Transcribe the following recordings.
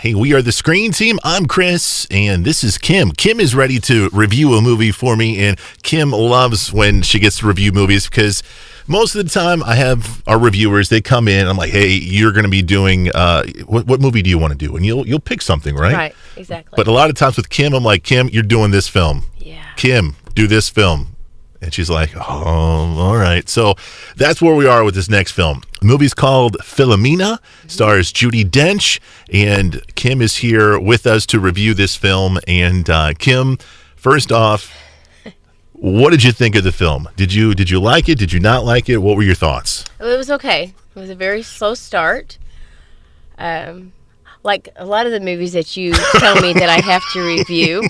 Hey, we are the Screen Team. I'm Chris, and this is Kim. Kim is ready to review a movie for me, and Kim loves when she gets to review movies because most of the time I have our reviewers, they come in, I'm like, hey, you're going to be doing, what movie do you want to do? And you'll pick something, right? Right, exactly. But a lot of times with Kim, I'm like, Kim, you're doing this film. Yeah. Kim, do this film. And she's like, oh, all right. So that's where we are with this next film. The movie's called Philomena, stars Judi Dench, and Kim is here with us to review this film. And Kim, first off, what did you think of the film? Did you like it? Did you not like it? What were your thoughts? It was okay. It was a very slow start. Like a lot of the movies that you tell me that I have to review.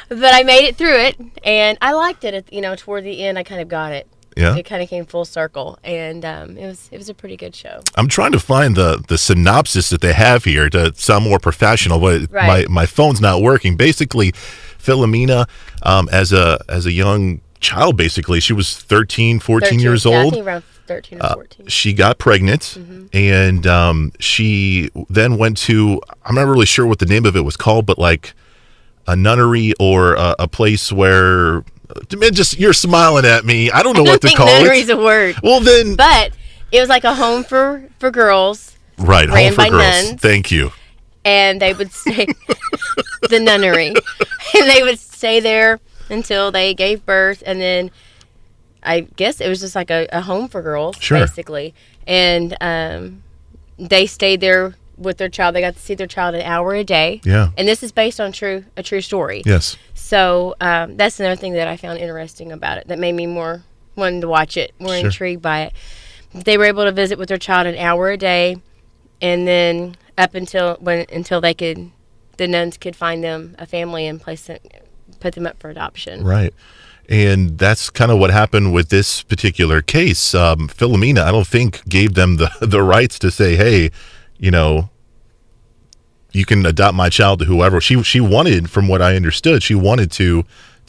But I made it through it, and I liked it. Toward the end, I kind of got it. Yeah. It kind of came full circle, and it was a pretty good show. I'm trying to find the synopsis that they have here to sound more professional, but Right. my phone's not working. Basically, Philomena, as a young child, basically, she was 13, 14 years Yeah, I old. think around 13 or 14. She got pregnant, and she then went to, I'm not really sure what the name of it was called, but like a nunnery or a place where, just you're smiling at me. I don't know what to call it. I don't think nunnery's a word. Well, then. But it was like a home for girls. Right, ran home for by girls. nuns. Thank you. And they would stay, the nunnery. And they would stay there until they gave birth. And then I guess it was just like a home for girls, Sure. basically. And they stayed there with their child. They got to see their child an hour a day. Yeah. And this is based on a true story. Yes. So that's another thing that I found interesting about it that made me more wanting to watch it, more Sure. intrigued by it. They were able to visit with their child an hour a day, and then up until the nuns could find them a family and put them up for adoption. Right. And that's kind of what happened with this particular case. Philomena, I don't think, gave them the rights to say, hey, you can adopt my child to whoever. She wanted, from what I understood, she wanted to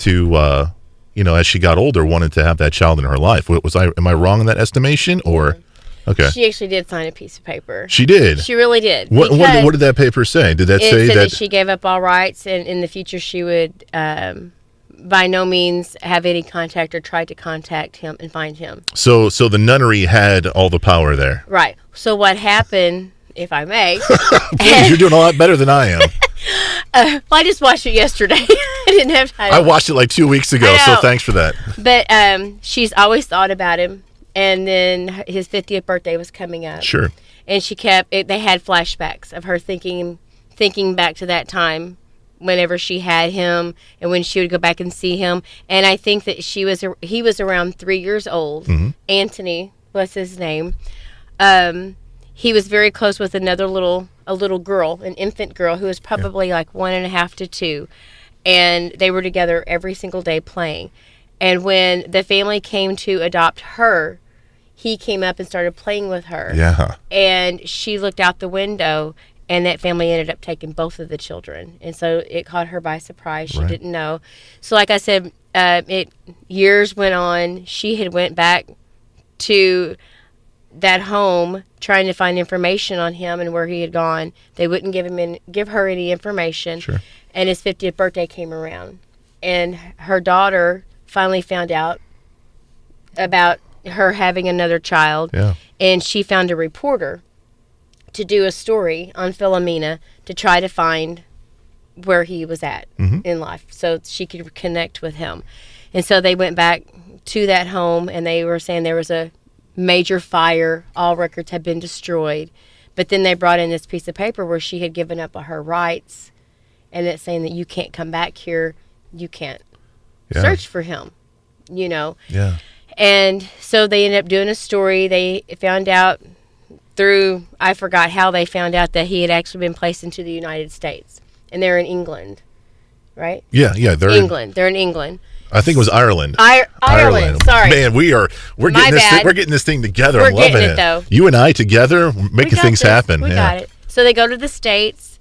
as she got older, wanted to have that child in her life. Am I wrong in that estimation, or? Okay. She actually did sign a piece of paper. She did? She really did. What did that paper say? Did that say It said that she gave up all rights, and in the future she would by no means have any contact or try to contact him and find him. So the nunnery had all the power there. Right. So what happened, if I may... Please, you're doing a lot better than I am. Well, I just watched it yesterday. I didn't have time. I watched it like 2 weeks ago, so thanks for that. But she's always thought about him, and then his 50th birthday was coming up. Sure. And they had flashbacks of her thinking back to that time whenever she had him and when she would go back and see him. And I think that he was around 3 years old. Mm-hmm. Anthony was his name. He was very close with a little girl, an infant girl who was probably like 1.5 to 2. And they were together every single day playing. And when the family came to adopt her, he came up and started playing with her. Yeah. And she looked out the window, and that family ended up taking both of the children. And so it caught her by surprise. She didn't know. So like I said, years went on. She had went back to that home trying to find information on him and where he had gone. They wouldn't give her any information. Sure. And his 50th birthday came around. And her daughter finally found out about her having another child. Yeah. And she found a reporter to do a story on Philomena to try to find where he was at in life so she could connect with him. And so they went back to that home, and they were saying there was a major fire. All records had been destroyed. But then they brought in this piece of paper where she had given up her rights, and it's saying that you can't come back here. You can't search for him, Yeah. And so they ended up doing a story. They found out I forgot how they found out that he had actually been placed into the United States. And they're in England, right? Yeah. They're in England. I think it was Ireland. Ireland. Sorry. Man, we're getting this thing together. I'm loving getting it, though. You and I together making things happen. We got it. So they go to the States,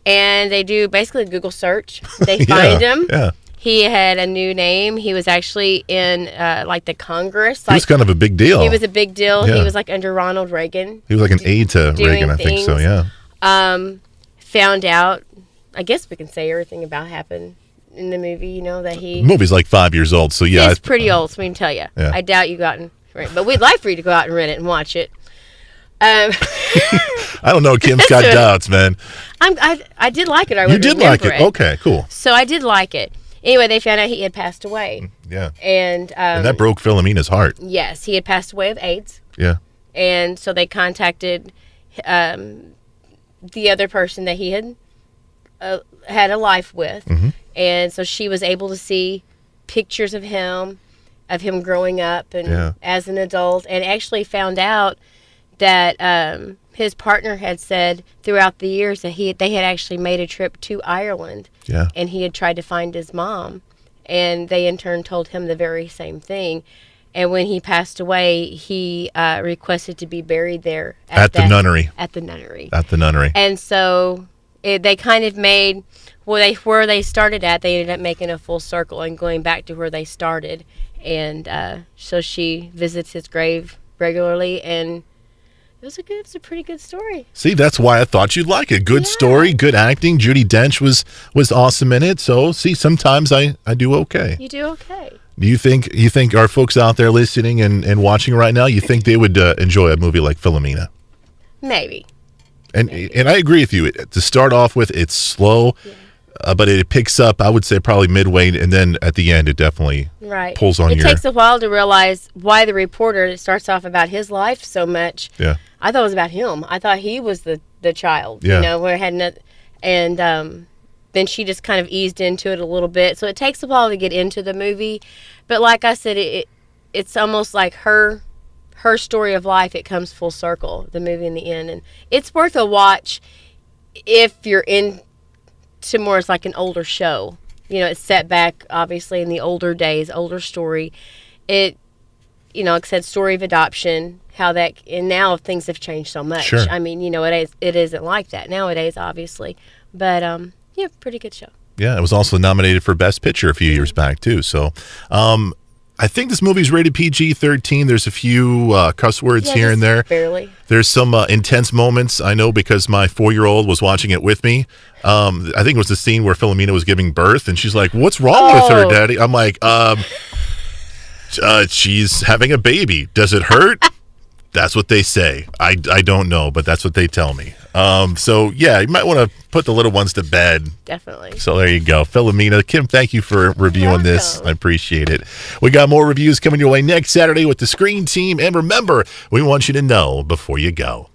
and they do basically a Google search. They find him. Yeah. He had a new name. He was actually in like the Congress. He was kind of a big deal. He was a big deal. Yeah. He was like under Ronald Reagan. He was like an aide to Reagan, I think so, yeah. Found out, I guess we can say everything about happened in the movie, you know, that he... The movie's like 5 years old, so yeah. It's pretty old, so we can tell you. Yeah. I doubt you got it. Right. But we'd like for you to go out and rent it and watch it. I don't know. Kim's got doubts, man. I did like it. You did like it. Okay, cool. So I did like it. Anyway, they found out he had passed away. Yeah. And that broke Philomena's heart. Yes, he had passed away of AIDS. Yeah. And so they contacted the other person that he had had a life with. Mm-hmm. And so she was able to see pictures of him growing up and as an adult, and actually found out that his partner had said throughout the years that they had actually made a trip to Ireland. Yeah. And he had tried to find his mom, and they in turn told him the very same thing. And when he passed away, he requested to be buried there at the nunnery. At the nunnery. At the nunnery. And so they kind of made where they started at. They ended up making a full circle and going back to where they started. And so she visits his grave regularly, and it's a pretty good story. See, that's why I thought you'd like it. Good story, good acting. Judi Dench was awesome in it. So, see, sometimes I do okay. You do okay. Do you think our folks out there listening and watching right now, you think they would enjoy a movie like Philomena? Maybe. And I agree with you. To start off with, it's slow, but it picks up, I would say, probably midway, and then at the end, it definitely pulls on It takes a while to realize why the reporter, it starts off about his life so much. Yeah. I thought it was about him. I thought he was the child, you know, where it had and then she just kind of eased into it a little bit. So it takes a while to get into the movie. But like I said, it's almost like her story of life. It comes full circle, the movie in the end. And it's worth a watch if you're into more, it's like an older show. You know, it's set back, obviously, in the older days, older story. It, you know, like I said, story of adoption, and now things have changed so much. Sure. I mean, you know, it isn't like that nowadays, obviously. But, yeah, pretty good show. Yeah, it was also nominated for Best Picture a few years back, too. So, I think this movie's rated PG-13. There's a few cuss words here and there. Barely. There's some intense moments, I know, because my 4-year-old was watching it with me. I think it was the scene where Philomena was giving birth, and she's like, "What's wrong with her, Daddy?" I'm like, she's having a baby. Does it hurt? That's what they say. I don't know, but that's what they tell me. So, yeah, you might want to put the little ones to bed. Definitely. So there you go. Philomena. Kim, thank you for reviewing this. I appreciate it. We got more reviews coming your way next Saturday with the Screen Team. And remember, we want you to know before you go.